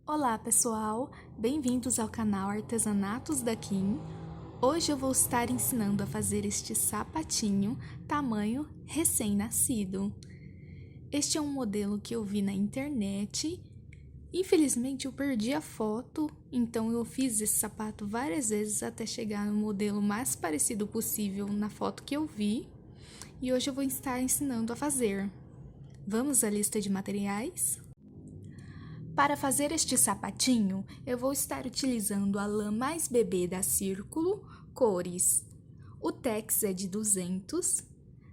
Olá pessoal, bem-vindos ao canal Artesanatos da Kim. Hoje eu vou estar ensinando a fazer este sapatinho tamanho recém-nascido. Este é um modelo que eu vi na internet. Infelizmente eu perdi a foto, então eu fiz esse sapato várias vezes até chegar no modelo mais parecido possível na foto que eu vi. E hoje eu vou estar ensinando a fazer. Vamos à lista de materiais? Para fazer este sapatinho, eu vou estar utilizando a lã mais bebê da Círculo, cores. O tex é de 200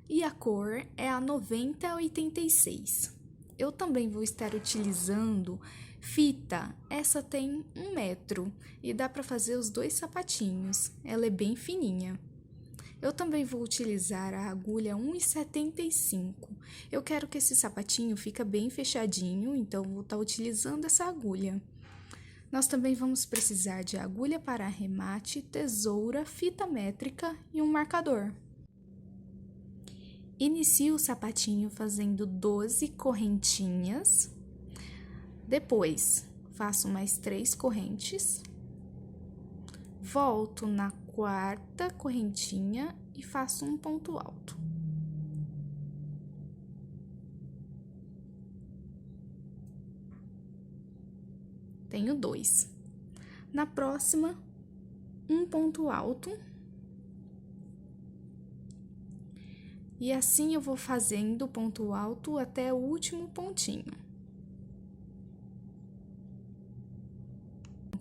e a cor é a 9086. Eu também vou estar utilizando fita, essa tem 1 metro e dá para fazer os dois sapatinhos, ela é bem fininha. Eu também vou utilizar a agulha 1,75. Eu quero que esse sapatinho fique bem fechadinho, então vou estar utilizando essa agulha. Nós também vamos precisar de agulha para arremate, tesoura, fita métrica e um marcador. Inicio o sapatinho fazendo 12 correntinhas. Depois, faço mais 3 correntes. Volto na quarta correntinha e faço um ponto alto. Tenho 2. Na próxima, um ponto alto. E assim eu vou fazendo ponto alto até o último pontinho.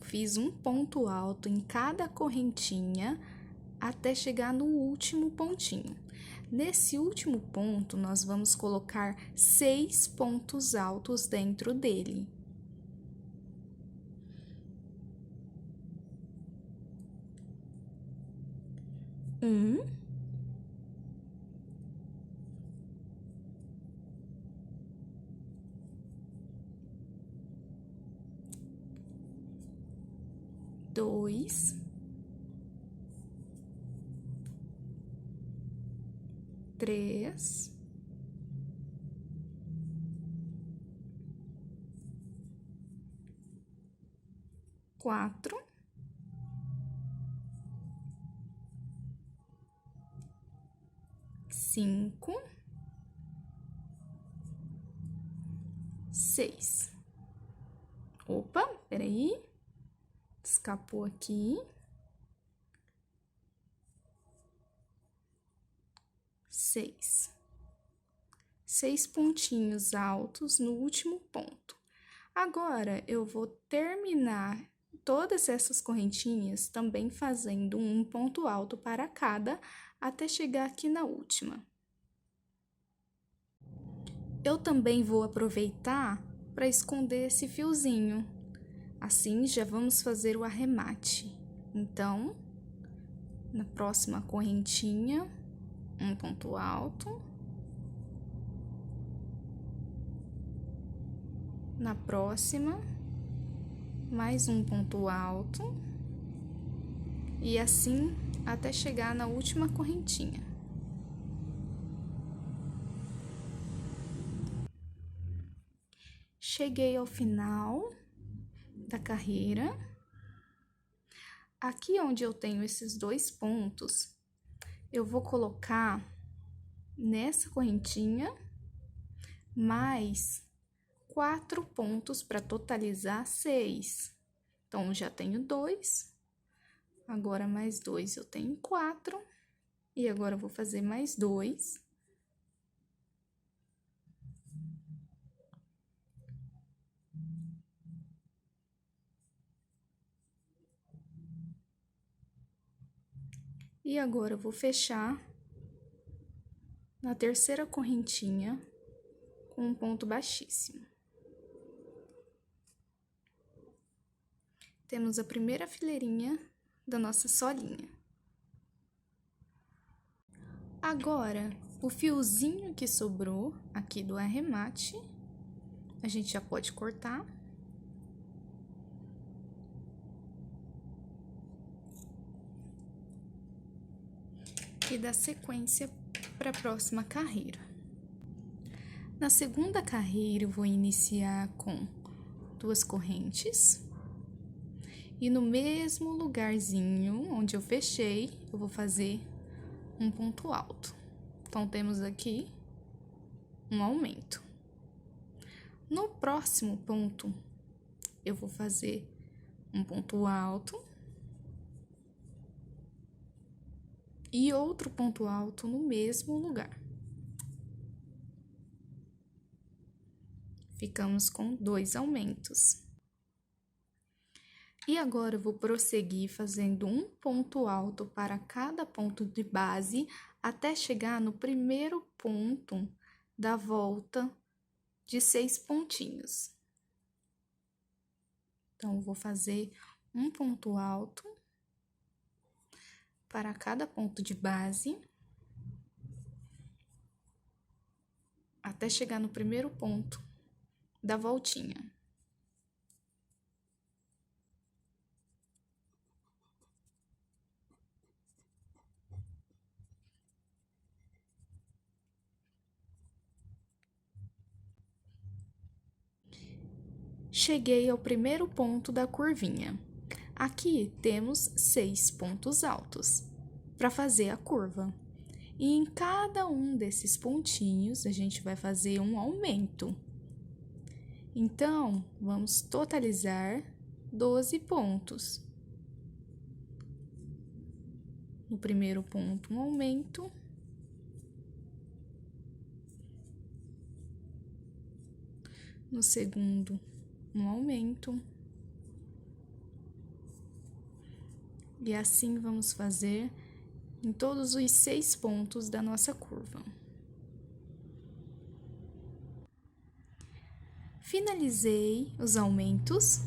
Fiz um ponto alto em cada correntinha até chegar no último pontinho. Nesse último ponto, nós vamos colocar 6 pontos altos dentro dele. Dois, 3, 4, 5, 6. Opa, peraí, escapou aqui. 6. 6 pontinhos altos no último ponto. Agora, eu vou terminar todas essas correntinhas também fazendo um ponto alto para cada, até chegar aqui na última. Eu também vou aproveitar para esconder esse fiozinho. Assim, já vamos fazer o arremate. Então, na próxima correntinha, um ponto alto. Na próxima, mais um ponto alto. E assim, até chegar na última correntinha. Cheguei ao final da carreira. Aqui onde eu tenho esses 2 pontos, eu vou colocar nessa correntinha mais 4 pontos para totalizar 6. Então, já tenho 2, agora mais 2 eu tenho 4, e agora eu vou fazer mais 2. E agora eu vou fechar na terceira correntinha com um ponto baixíssimo. Temos a primeira fileirinha da nossa solinha. Agora, o fiozinho que sobrou aqui do arremate, a gente já pode cortar. E dar sequência para a próxima carreira. Na segunda carreira, eu vou iniciar com 2 correntes. E no mesmo lugarzinho onde eu fechei, eu vou fazer um ponto alto. Então, temos aqui um aumento. No próximo ponto, eu vou fazer um ponto alto e outro ponto alto no mesmo lugar. Ficamos com 2 aumentos. E agora, eu vou prosseguir fazendo um ponto alto para cada ponto de base, até chegar no primeiro ponto da volta de 6 pontinhos. Então, eu vou fazer um ponto alto para cada ponto de base, até chegar no primeiro ponto da voltinha. Cheguei ao primeiro ponto da curvinha. Aqui temos 6 pontos altos para fazer a curva. E em cada um desses pontinhos, a gente vai fazer um aumento. Então, vamos totalizar 12 pontos. No primeiro ponto, um aumento. No segundo, um aumento. E assim vamos fazer em todos os 6 pontos da nossa curva. Finalizei os aumentos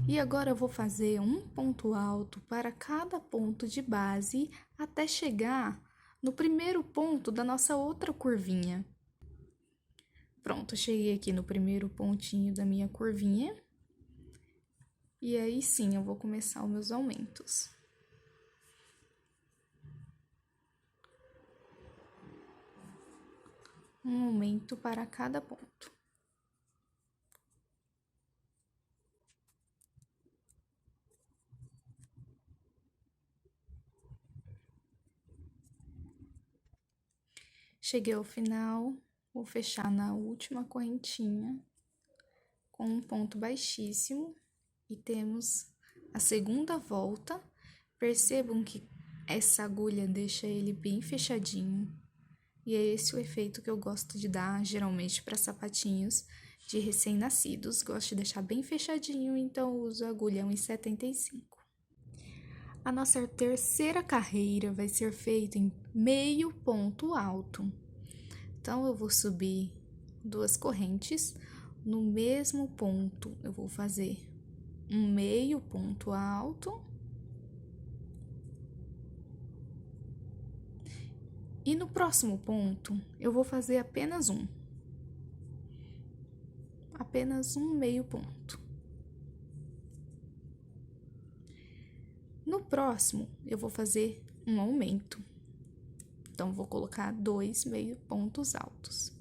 e agora eu vou fazer um ponto alto para cada ponto de base até chegar no primeiro ponto da nossa outra curvinha. Pronto, cheguei aqui no primeiro pontinho da minha curvinha. E aí sim, eu vou começar os meus aumentos. Um aumento para cada ponto. Cheguei ao final, vou fechar na última correntinha com um ponto baixíssimo e temos a segunda volta. Percebam que essa agulha deixa ele bem fechadinho. E é esse o efeito que eu gosto de dar, geralmente, para sapatinhos de recém-nascidos. Gosto de deixar bem fechadinho, então uso a agulha 1,75. A nossa terceira carreira vai ser feita em meio ponto alto. Então, eu vou subir 2 correntes. No mesmo ponto, eu vou fazer um meio ponto alto. E no próximo ponto, eu vou fazer apenas um meio ponto. No próximo, eu vou fazer um aumento. Então, vou colocar 2 meio pontos altos.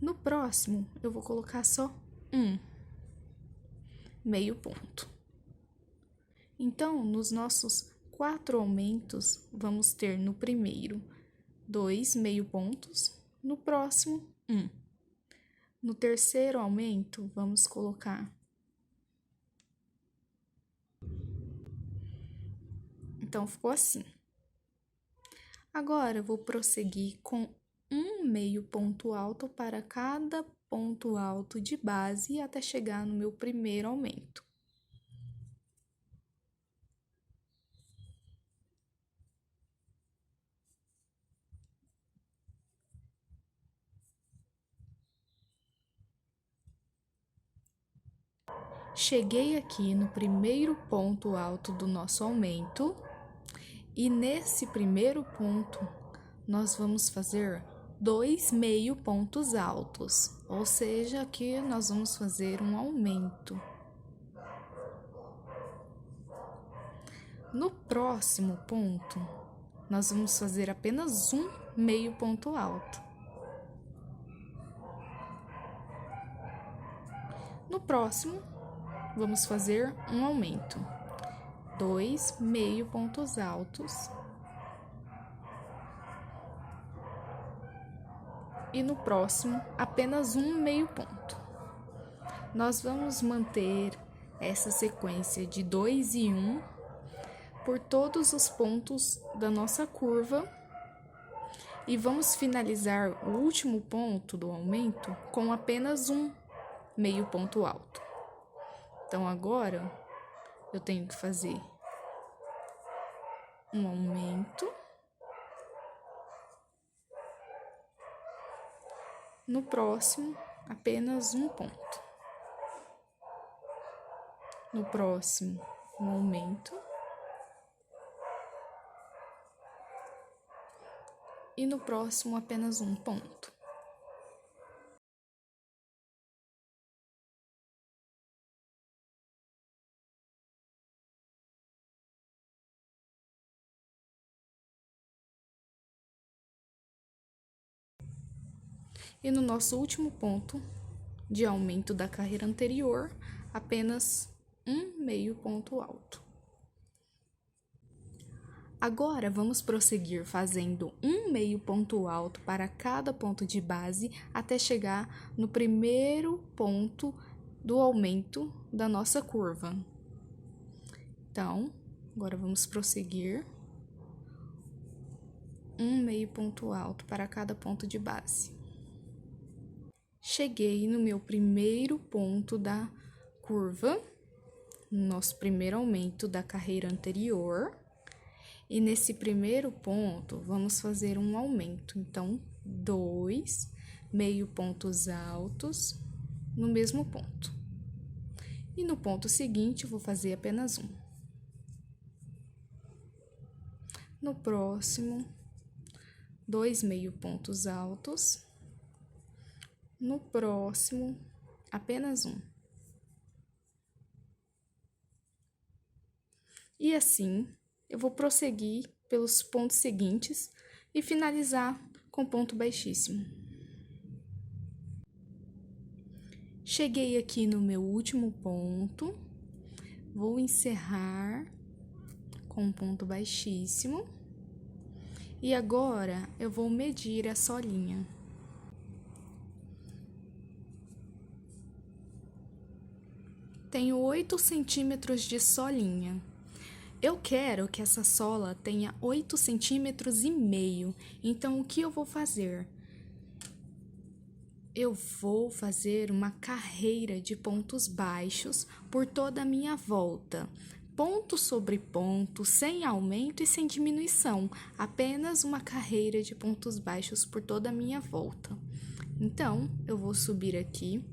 No próximo, eu vou colocar só um meio ponto. Então, nos nossos 4 aumentos, vamos ter no primeiro 2 meio pontos, no próximo 1. No terceiro aumento, vamos colocar. Então, ficou assim. Agora, eu vou prosseguir com um meio ponto alto para cada ponto alto de base até chegar no meu primeiro aumento. Cheguei aqui no primeiro ponto alto do nosso aumento e nesse primeiro ponto nós vamos fazer 2 meio pontos altos, ou seja, aqui nós vamos fazer um aumento. No próximo ponto, nós vamos fazer apenas um meio ponto alto. No próximo, vamos fazer um aumento. 2 meio pontos altos. E no próximo, apenas um meio ponto. Nós vamos manter essa sequência de 2 e 1 por todos os pontos da nossa curva e vamos finalizar o último ponto do aumento com apenas um meio ponto alto. Então, agora, eu tenho que fazer um aumento. No próximo, apenas um ponto. No próximo, um aumento. E no próximo, apenas um ponto. E no nosso último ponto de aumento da carreira anterior, apenas um meio ponto alto. Agora, vamos prosseguir fazendo um meio ponto alto para cada ponto de base até chegar no primeiro ponto do aumento da nossa curva. Então, agora vamos prosseguir um meio ponto alto para cada ponto de base. Cheguei no meu primeiro ponto da curva, nosso primeiro aumento da carreira anterior. E nesse primeiro ponto, vamos fazer um aumento. Então, 2 meio pontos altos no mesmo ponto. E no ponto seguinte, eu vou fazer apenas um. No próximo, 2 meio pontos altos. No próximo, apenas um. E assim, eu vou prosseguir pelos pontos seguintes e finalizar com ponto baixíssimo. Cheguei aqui no meu último ponto, vou encerrar com um ponto baixíssimo. E agora, eu vou medir a solinha. Tenho 8 centímetros de solinha. Eu quero que essa sola tenha 8,5 centímetros, então o que eu vou fazer? Eu vou fazer uma carreira de pontos baixos por toda a minha volta. Ponto sobre ponto, sem aumento e sem diminuição, apenas uma carreira de pontos baixos por toda a minha volta. Então, eu vou subir aqui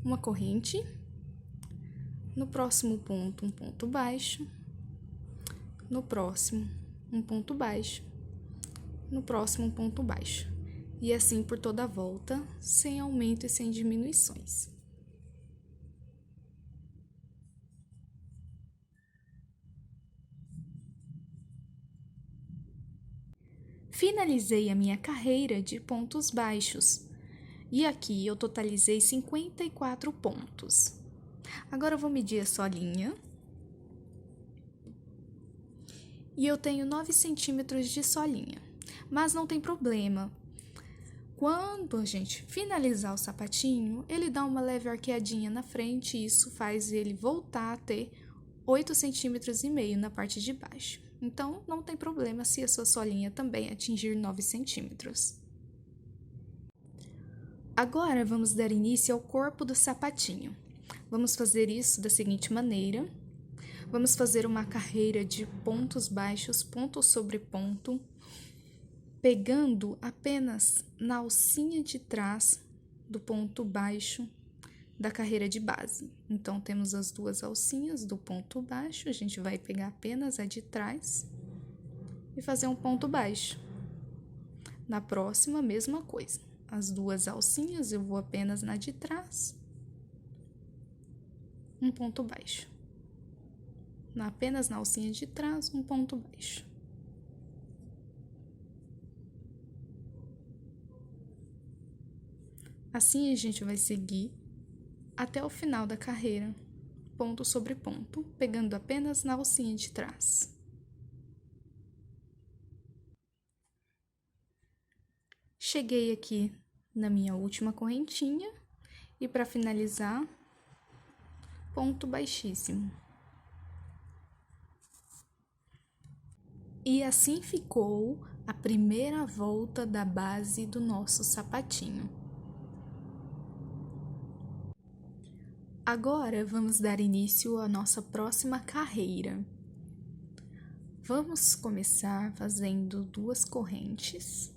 uma corrente. No próximo ponto, um ponto baixo. No próximo, um ponto baixo. No próximo, um ponto baixo. E assim por toda a volta, sem aumento e sem diminuições. Finalizei a minha carreira de pontos baixos. E aqui eu totalizei 54 pontos. Agora eu vou medir a solinha. E eu tenho 9 centímetros de solinha. Mas não tem problema. Quando a gente finalizar o sapatinho, ele dá uma leve arqueadinha na frente e isso faz ele voltar a ter 8,5 centímetros na parte de baixo. Então, não tem problema se a sua solinha também atingir 9 centímetros. Agora, vamos dar início ao corpo do sapatinho. Vamos fazer isso da seguinte maneira. Vamos fazer uma carreira de pontos baixos, ponto sobre ponto, pegando apenas na alcinha de trás do ponto baixo da carreira de base. Então, temos as duas alcinhas do ponto baixo, a gente vai pegar apenas a de trás e fazer um ponto baixo. Na próxima, mesma coisa. As duas alcinhas, eu vou apenas na de trás, um ponto baixo. apenas na alcinha de trás, um ponto baixo. Assim, a gente vai seguir até o final da carreira, ponto sobre ponto, pegando apenas na alcinha de trás. Cheguei aqui na minha última correntinha e para finalizar, ponto baixíssimo. E assim ficou a primeira volta da base do nosso sapatinho. Agora vamos dar início à nossa próxima carreira. Vamos começar fazendo 2 correntes.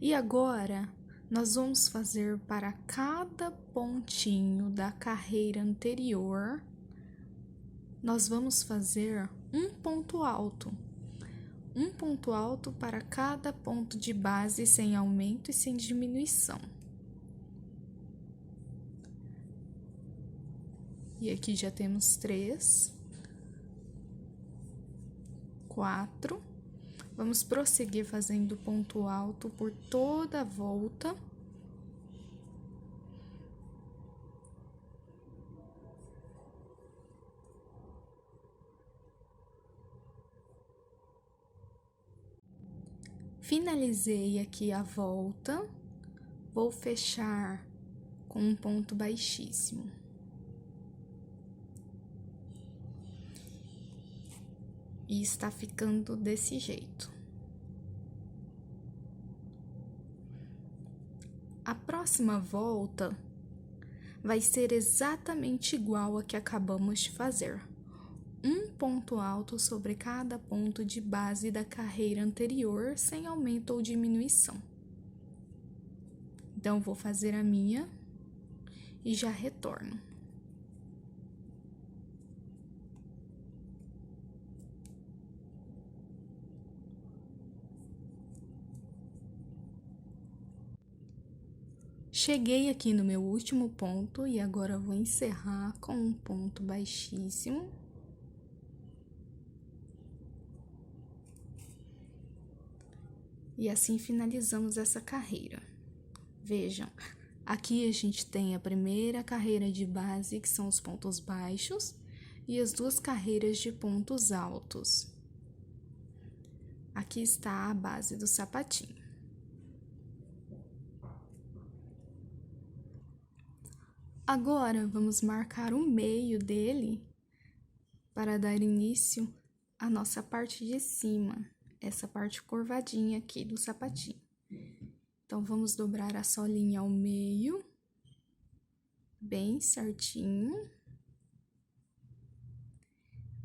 E agora nós vamos fazer para cada pontinho da carreira anterior, nós vamos fazer um ponto alto. Um ponto alto para cada ponto de base sem aumento e sem diminuição. E aqui já temos 3, 4. Vamos prosseguir fazendo ponto alto por toda a volta. Finalizei aqui a volta, vou fechar com um ponto baixíssimo. E está ficando desse jeito. A próxima volta vai ser exatamente igual a que acabamos de fazer. Um ponto alto sobre cada ponto de base da carreira anterior, sem aumento ou diminuição. Então, vou fazer a minha e já retorno. Cheguei aqui no meu último ponto e agora vou encerrar com um ponto baixíssimo. E assim finalizamos essa carreira. Vejam, aqui a gente tem a primeira carreira de base, que são os pontos baixos, e as 2 carreiras de pontos altos. Aqui está a base do sapatinho. Agora, vamos marcar o meio dele para dar início à nossa parte de cima, essa parte curvadinha aqui do sapatinho. Então, vamos dobrar a solinha ao meio, bem certinho.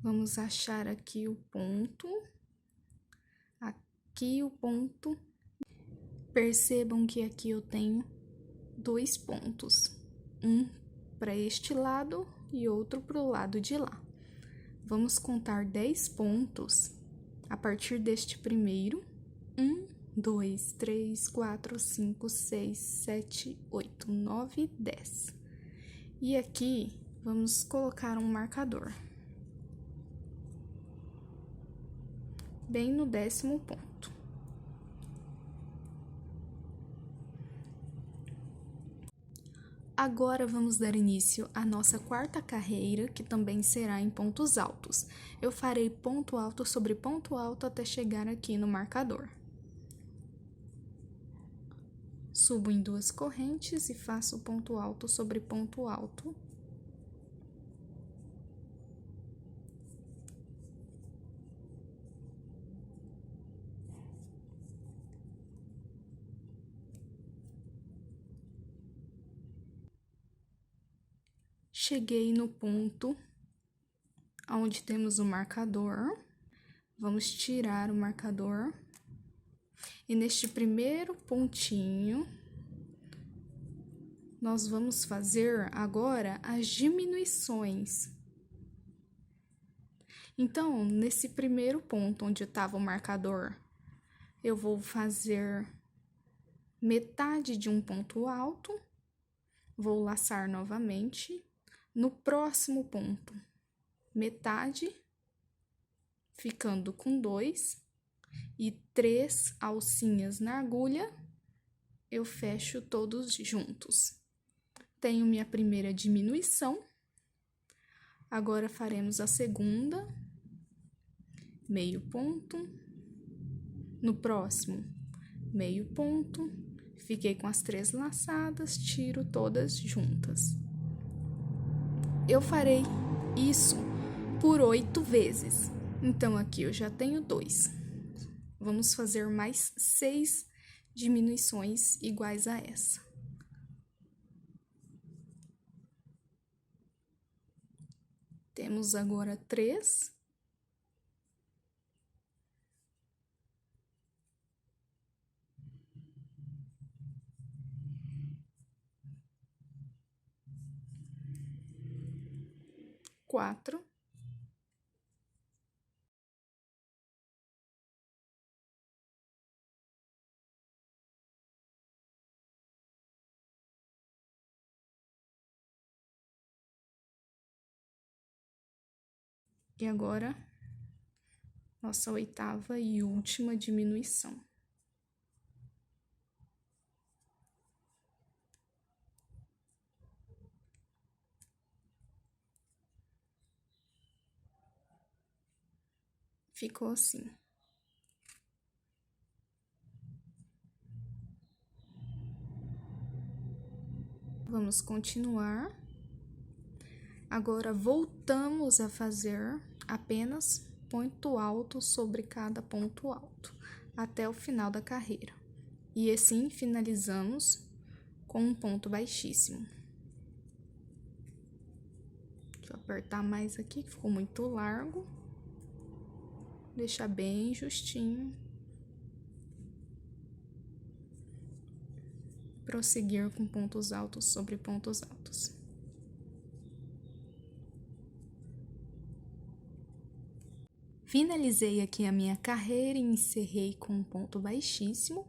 Vamos achar aqui o ponto, aqui o ponto. Percebam que aqui eu tenho 2 pontos, um para este lado e outro para o lado de lá. Vamos contar 10 pontos a partir deste primeiro. 1, 2, 3, 4, 5, 6, 7, 8, 9, 10. E aqui, vamos colocar um marcador. Bem no 10º ponto. Agora, vamos dar início à nossa 4ª carreira, que também será em pontos altos. Eu farei ponto alto sobre ponto alto até chegar aqui no marcador. Subo em 2 correntes e faço ponto alto sobre ponto alto. Cheguei no ponto onde temos o marcador. Vamos tirar o marcador. E neste primeiro pontinho, nós vamos fazer agora as diminuições. Então, nesse primeiro ponto onde estava o marcador, eu vou fazer metade de um ponto alto, vou laçar novamente. No próximo ponto, metade, ficando com 2, e 3 alcinhas na agulha, eu fecho todos juntos. Tenho minha primeira diminuição. Agora, faremos a segunda, meio ponto. No próximo, meio ponto. Fiquei com as 3 laçadas, tiro todas juntas. Eu farei isso por 8 vezes. Então, aqui eu já tenho 2. Vamos fazer mais 6 diminuições iguais a essa. Temos agora 3. Quatro. E agora, nossa oitava e última diminuição. Ficou assim. Vamos continuar. Agora, voltamos a fazer apenas ponto alto sobre cada ponto alto, até o final da carreira. E assim, finalizamos com um ponto baixíssimo. Deixa eu apertar mais aqui, que ficou muito largo. Deixar bem justinho. Prosseguir com pontos altos sobre pontos altos. Finalizei aqui a minha carreira e encerrei com um ponto baixíssimo.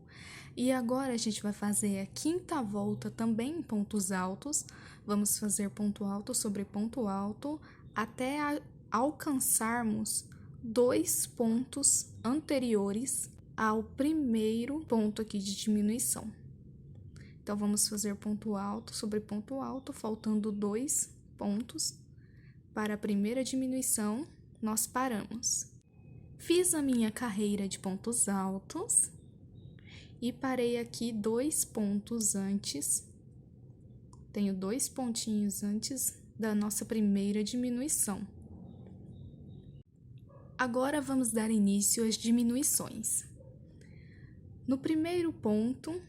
E agora, a gente vai fazer a quinta volta também em pontos altos. Vamos fazer ponto alto sobre ponto alto até alcançarmos 2 pontos anteriores ao primeiro ponto aqui de diminuição. Então, vamos fazer ponto alto sobre ponto alto, faltando 2 pontos. Para a primeira diminuição, nós paramos. Fiz a minha carreira de pontos altos e parei aqui 2 pontos antes. Tenho 2 pontinhos antes da nossa primeira diminuição. Agora, vamos dar início às diminuições. No primeiro ponto,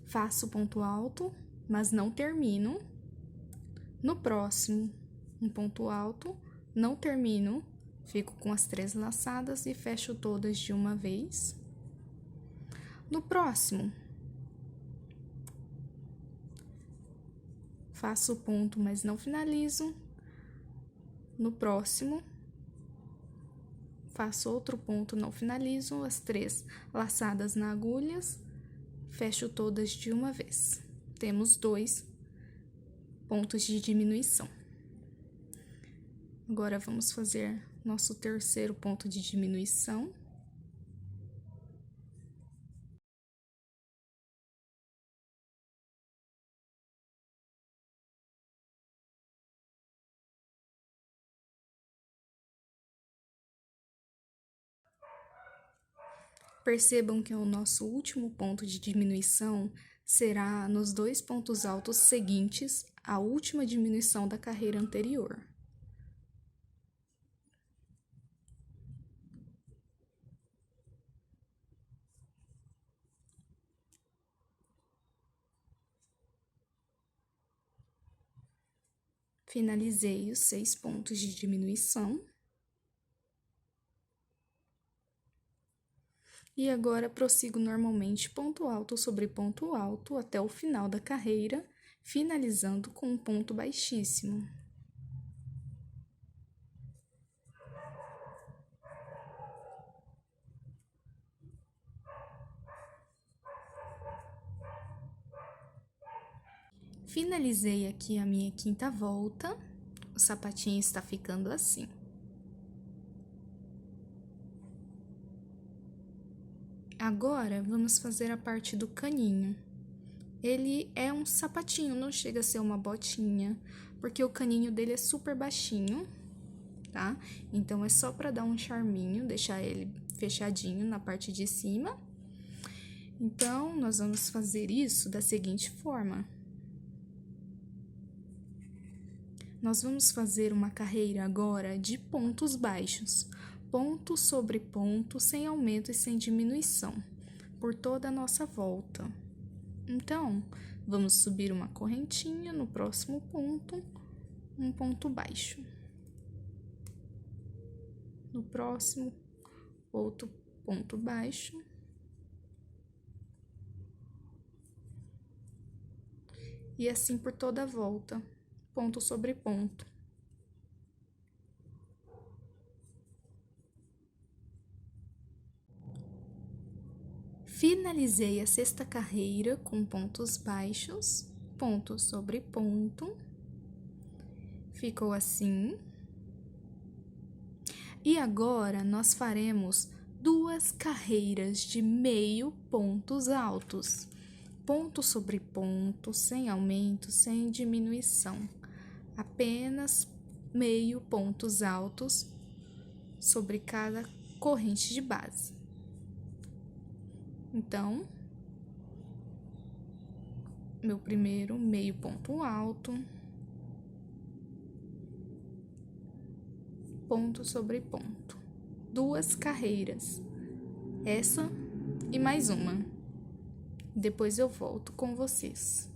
faço ponto alto, mas não termino. No próximo, um ponto alto, não termino, fico com as 3 laçadas e fecho todas de uma vez. No próximo, faço o ponto, mas não finalizo. No próximo, faço outro ponto, não finalizo, as 3 laçadas na agulhas, fecho todas de uma vez. Temos 2 pontos de diminuição. Agora, vamos fazer nosso terceiro ponto de diminuição. Percebam que o nosso último ponto de diminuição será nos 2 pontos altos seguintes à última diminuição da carreira anterior. Finalizei os 6 pontos de diminuição. E agora, prossigo normalmente ponto alto sobre ponto alto até o final da carreira, finalizando com um ponto baixíssimo. Finalizei aqui a minha quinta volta, O sapatinho está ficando assim. Agora, vamos fazer a parte do caninho. Ele é um sapatinho, não chega a ser uma botinha, porque o caninho dele é super baixinho, tá? Então, é só para dar um charminho, deixar ele fechadinho na parte de cima. Então, nós vamos fazer isso da seguinte forma. Nós vamos fazer uma carreira agora de pontos baixos, ponto sobre ponto, sem aumento e sem diminuição, por toda a nossa volta. Então, vamos subir uma correntinha no próximo ponto, um ponto baixo. No próximo, outro ponto baixo. E assim por toda a volta, ponto sobre ponto. Finalizei a sexta carreira com pontos baixos, ponto sobre ponto. Ficou assim. E agora, nós faremos 2 carreiras de meio pontos altos. Ponto sobre ponto, sem aumento, sem diminuição. Apenas meio pontos altos sobre cada corrente de base. Então, meu primeiro meio ponto alto, ponto sobre ponto. 2 carreiras, essa e mais uma. Depois eu volto com vocês.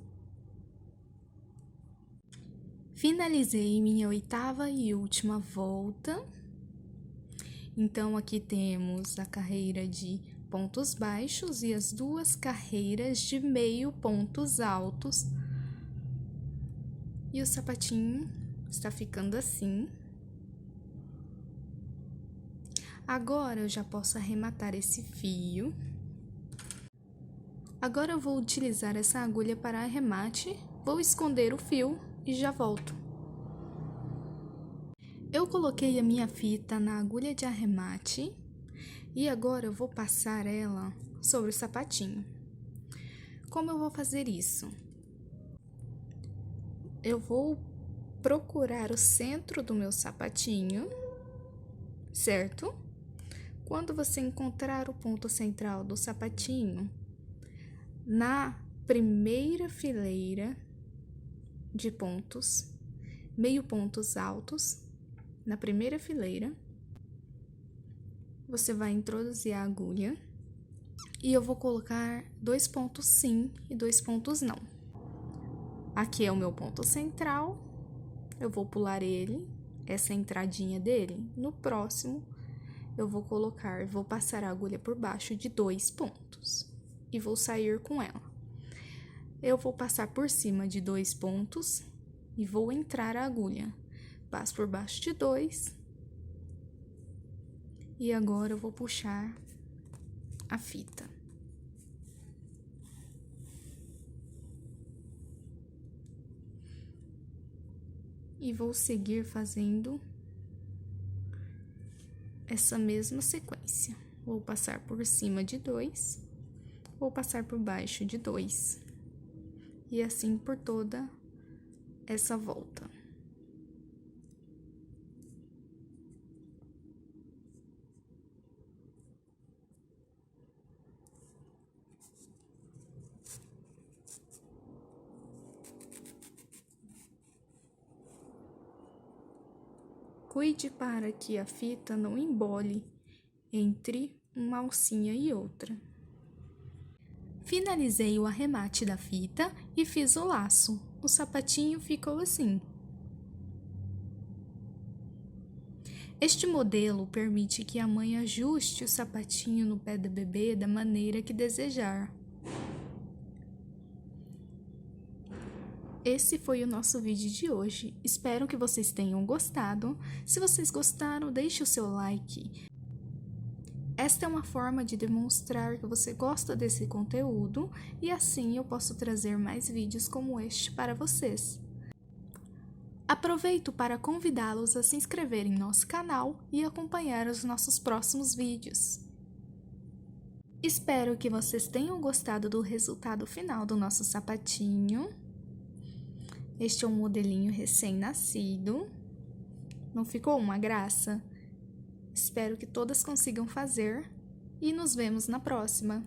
Finalizei minha 8ª e última volta. Então, aqui temos a carreira de pontos baixos e as 2 carreiras de meio pontos altos. E o sapatinho está ficando assim. Agora, eu já posso arrematar esse fio. Agora, eu vou utilizar essa agulha para arremate. Vou esconder o fio e já volto. Eu coloquei a minha fita na agulha de arremate e agora eu vou passar ela sobre o sapatinho. Como eu vou fazer isso? Eu vou procurar o centro do meu sapatinho, certo? Quando você encontrar o ponto central do sapatinho, na primeira fileira de pontos, meio pontos altos, na primeira fileira, você vai introduzir a agulha e eu vou colocar 2 pontos sim e 2 pontos não. Aqui é o meu ponto central, eu vou pular ele, essa entradinha dele. No próximo, eu vou passar a agulha por baixo de 2 pontos e vou sair com ela. Eu vou passar por cima de 2 pontos e vou entrar a agulha. Passo por baixo de 2 e agora eu vou puxar a fita. E vou seguir fazendo essa mesma sequência. Vou passar por cima de 2, vou passar por baixo de 2, e assim por toda essa volta. Cuide para que a fita não embole entre uma alcinha e outra. Finalizei o arremate da fita e fiz o laço. O sapatinho ficou assim. Este modelo permite que a mãe ajuste o sapatinho no pé do bebê da maneira que desejar. Esse foi o nosso vídeo de hoje. Espero que vocês tenham gostado. Se vocês gostaram, deixe o seu like. Esta é uma forma de demonstrar que você gosta desse conteúdo e assim eu posso trazer mais vídeos como este para vocês. Aproveito para convidá-los a se inscrever em nosso canal e acompanhar os nossos próximos vídeos. Espero que vocês tenham gostado do resultado final do nosso sapatinho. Este é um modelinho recém-nascido. Não ficou uma graça? Espero que todas consigam fazer e nos vemos na próxima!